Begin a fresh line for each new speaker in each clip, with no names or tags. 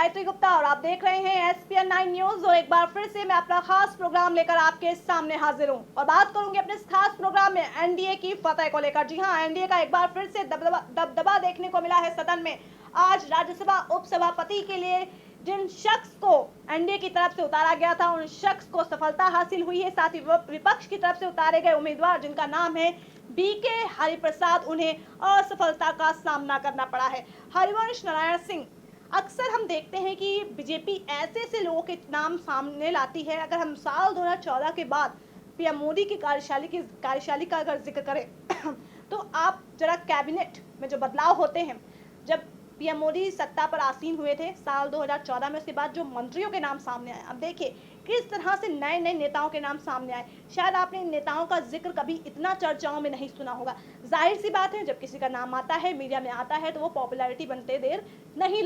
गायत्री गुप्ता और आप देख रहे हैं SPN 9 न्यूज। और एक बार फिर से मैं अपना खास प्रोग्राम लेकर आपके सामने हाजिर हूं और बात करूंगी अपने इस खास प्रोग्राम में एनडीए की फतह को लेकर। जी हां, एनडीए का एक बार फिर से दबदबा देखने को मिला है सदन में। आज राज्यसभा उपसभापति के लिए जिन शख्स को एनडीए की तरफ से उतारा गया था, उन शख्स को सफलता हासिल हुई है। साथ ही विपक्ष की तरफ से उतारे गए उम्मीदवार जिनका नाम है बीके हरिप्रसाद, उन्हें असफलता का सामना करना पड़ा है। हरिवंश नारायण सिंह, अक्सर हम देखते हैं कि बीजेपी ऐसे ऐसे लोगों के नाम सामने लाती है। अगर हम साल 2014 के बाद पीएम मोदी की कार्यशैली का अगर जिक्र करें तो आप जरा कैबिनेट में जो बदलाव होते हैं, जब पीएम मोदी सत्ता पर आसीन हुए थे साल 2014 में, उसके बाद जो मंत्रियों के नाम सामने आए, अब देखिए किस तरह से नए नए नेताओं के नाम सामने आए। शायद आपने इन नेताओं का जिक्र कभी इतना चर्चाओं में नहीं सुना होगा। जाहिर सी बात है, जब किसी का नाम आता है, मीडिया में आता है, तो वो पॉपुलैरिटी बनते देर नहीं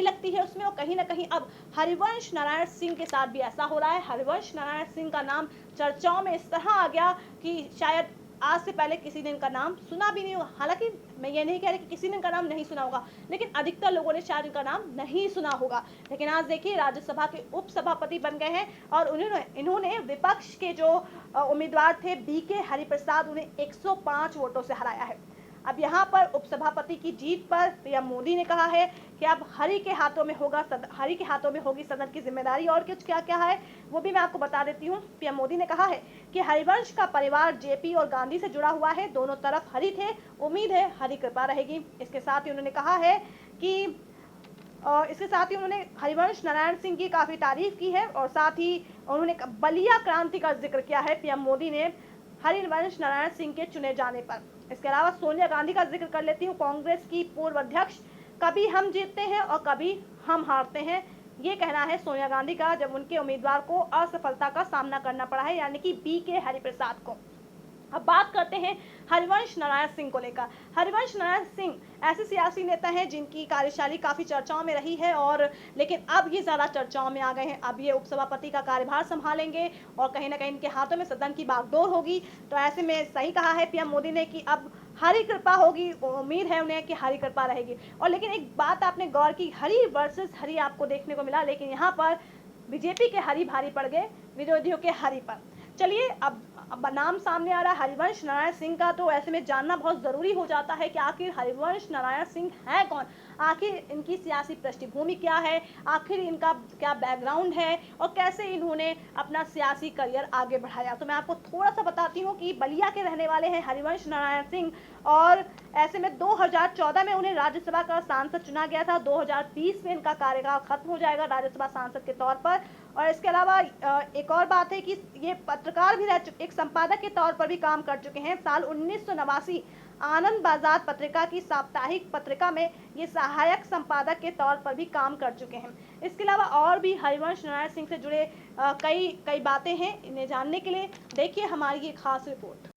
लगती है उसमें। और कहीं ना कहीं अब हरिवंश नारायण सिंह के साथ भी ऐसा हो रहा है। हरिवंश नारायण सिंह का नाम चर्चाओं में इस तरह आ गया कि शायद आज से पहले किसी ने इनका नाम सुना भी नहीं होगा। हालांकि मैं ये नहीं कह रही कि किसी ने इनका नाम नहीं सुना होगा, लेकिन अधिकतर लोगों ने शायद इनका नाम नहीं सुना होगा। लेकिन आज देखिए राज्यसभा के उपसभापति बन गए हैं और इन्होंने विपक्ष के जो उम्मीदवार थे बीके हरिप्रसाद, उन्हें 105 वोटों से हराया है। अब यहाँ पर उपसभापति की जीत पर पीएम मोदी ने कहा है कि अब हरि के हाथों में होगी सदन की जिम्मेदारी। और कुछ क्या क्या है वो भी मैं आपको बता देती हूँ। पीएम मोदी ने कहा है कि हरिवंश का परिवार जेपी और गांधी से जुड़ा हुआ है, दोनों तरफ हरि थे, उम्मीद है हरि कृपा रहेगी। इसके साथ ही उन्होंने कहा है कि हरिवंश नारायण सिंह की काफी तारीफ की है और साथ ही उन्होंने बलिया क्रांति का जिक्र किया है पीएम मोदी ने हरिवंश नारायण सिंह के चुने जाने पर। इसके अलावा सोनिया गांधी का जिक्र कर लेती हूँ, कांग्रेस की पूर्व अध्यक्ष। कभी हम जीतते हैं और कभी हम हारते हैं, ये कहना है सोनिया गांधी का, जब उनके उम्मीदवार को असफलता का सामना करना पड़ा है, यानी कि बीके हरिप्रसाद को। अब बात करते हैं हरिवंश नारायण सिंह को लेकर। हरिवंश नारायण सिंह ऐसे सियासी नेता हैं जिनकी कार्यशैली काफी चर्चाओं में रही है, और लेकिन अब ये ज्यादा चर्चाओं में आ गए हैं। अब ये उपसभापति का कार्यभार संभालेंगे और कहीं ना कहीं इनके हाथों में सदन की बागडोर होगी। तो ऐसे में सही कहा है पीएम मोदी ने कि अब हरि कृपा होगी, उम्मीद है उन्हें कि हरि कृपा रहेगी। और लेकिन एक बात आपने गौर की, हरि वर्सेस हरि आपको देखने को मिला, लेकिन यहाँ पर बीजेपी के हरि भारी पड़ गए विरोधियों के हरि पर। चलिए अब नाम सामने आ रहा है हरिवंश नारायण सिंह का, तो ऐसे में जानना बहुत जरूरी हो जाता है कि आखिर हरिवंश नारायण सिंह है कौन, आखिर इनकी सियासी पृष्ठभूमि क्या है, आखिर इनका क्या बैकग्राउंड है और कैसे इन्होंने अपना सियासी करियर आगे बढ़ाया। तो मैं आपको थोड़ा सा बताती हूँ कि बलिया के रहने वाले हैं हरिवंश नारायण सिंह, और ऐसे में 2014 में उन्हें राज्यसभा का सांसद चुना गया था। 2020 में इनका कार्यकाल खत्म हो जाएगा राज्यसभा सांसद के तौर पर। और इसके अलावा एक और बात है कि ये पत्रकार भी रह चुके, एक संपादक के तौर पर भी काम कर चुके हैं। साल 1989 आनंद बाजार पत्रिका की साप्ताहिक पत्रिका में ये सहायक संपादक के तौर पर भी काम कर चुके हैं। इसके अलावा और भी हरिवंश नारायण सिंह से जुड़े कई बातें हैं। इन्हें जानने के लिए देखिए हमारी ये खास रिपोर्ट।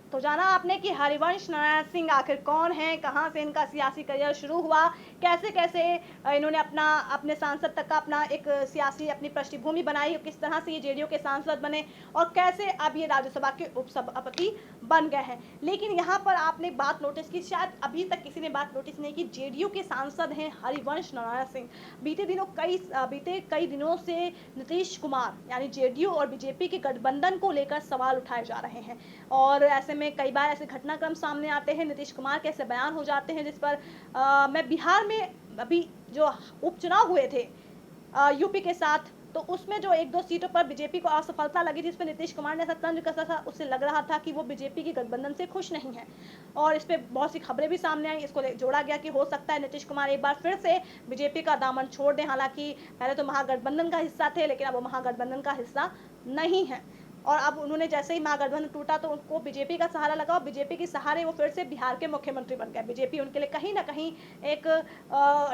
तो जाना आपने कि हरिवंश नारायण सिंह आखिर कौन है, कहां से इनका सियासी करियर शुरू हुआ, कैसे कैसे इन्होंने अपने सांसद तक का अपना एक सियासी अपनी पृष्ठभूमि बनाई, किस तरह से ये जेडीयू के सांसद बने और कैसे अब ये राज्यसभा के उपसभापति बन गए हैं। लेकिन यहाँ पर आपने बात नोटिस की, शायद अभी तक किसी ने बात नोटिस नहीं की, जेडीयू के सांसद हैं हरिवंश नारायण सिंह। बीते कई दिनों से नीतीश कुमार यानी जेडीयू और बीजेपी के गठबंधन को लेकर सवाल उठाए जा रहे हैं, और ऐसे में कई बार ऐसे घटनाक्रम सामने आते हैं, नीतीश कुमार के ऐसे बयान हो जाते हैं जिस पर मैं बिहार में अभी जो उपचुनाव हुए थे यूपी के साथ, तो उसमें जो 1-2 सीटों पर बीजेपी को असफलता लगी, जिसमें नीतीश कुमार ने ऐसा तंज कसा था, उससे लग रहा था कि वो बीजेपी की गठबंधन से खुश नहीं है। और इस पे बहुत सी खबरें भी सामने आई, इसको जोड़ा गया कि हो सकता है नीतीश कुमार एक बार फिर से बीजेपी का दामन छोड़ दें। हालांकि पहले तो महागठबंधन का हिस्सा थे, लेकिन अब वो महागठबंधन का हिस्सा नहीं है। और अब उन्होंने जैसे ही महागठबंधन टूटा तो उनको बीजेपी का सहारा लगा, और बीजेपी के सहारे वो फिर से बिहार के मुख्यमंत्री बन गए। बीजेपी उनके लिए कहीं ना कहीं एक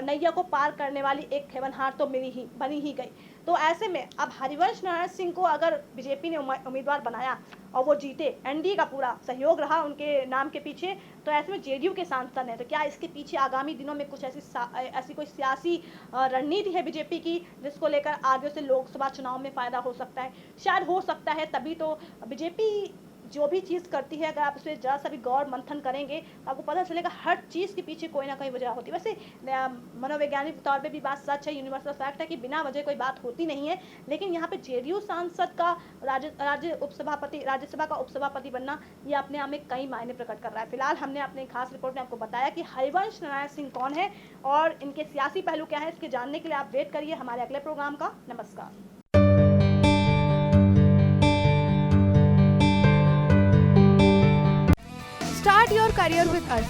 नैया को पार करने वाली एक हेवनहार तो बनी ही गई। तो ऐसे में अब हरिवंश नारायण सिंह को अगर बीजेपी ने उम्मीदवार बनाया और वो जीते, एनडीए का पूरा सहयोग रहा उनके नाम के पीछे, तो ऐसे में जेडीयू के सांसद हैं, तो क्या इसके पीछे आगामी दिनों में कुछ ऐसी कोई सियासी रणनीति है बीजेपी की, जिसको लेकर आगे से लोकसभा चुनाव में फायदा हो सकता है? शायद हो सकता है, तभी तो बीजेपी जो भी चीज़ करती है, अगर आप उस पर जरा सा भी गौर मंथन करेंगे तो आपको पता चलेगा हर चीज़ के पीछे कोई ना कोई वजह होती है। वैसे मनोवैज्ञानिक तौर पे भी बात सच है, यूनिवर्सल फैक्ट है कि बिना वजह कोई बात होती नहीं है। लेकिन यहाँ पे जेडीयू सांसद का राज्यसभा का उपसभापति बनना, ये अपने आप में कई मायने प्रकट कर रहा है। फिलहाल हमने अपने खास रिपोर्ट में आपको बताया कि हरिवंश नारायण सिंह कौन है और इनके सियासी पहलू क्या है। इसके जानने के लिए आप वेट करिए हमारे अगले प्रोग्राम का। नमस्कार।
Start your career with us.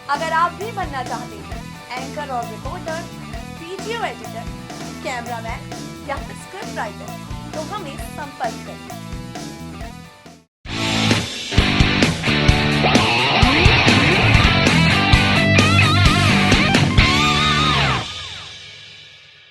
अगर आप भी बनना चाहते हैं एंकर और रिपोर्टर, वीडियो एडिटर, कैमरामैन या फिर स्क्रिप्ट राइटर, तो हमें संपर्क करें।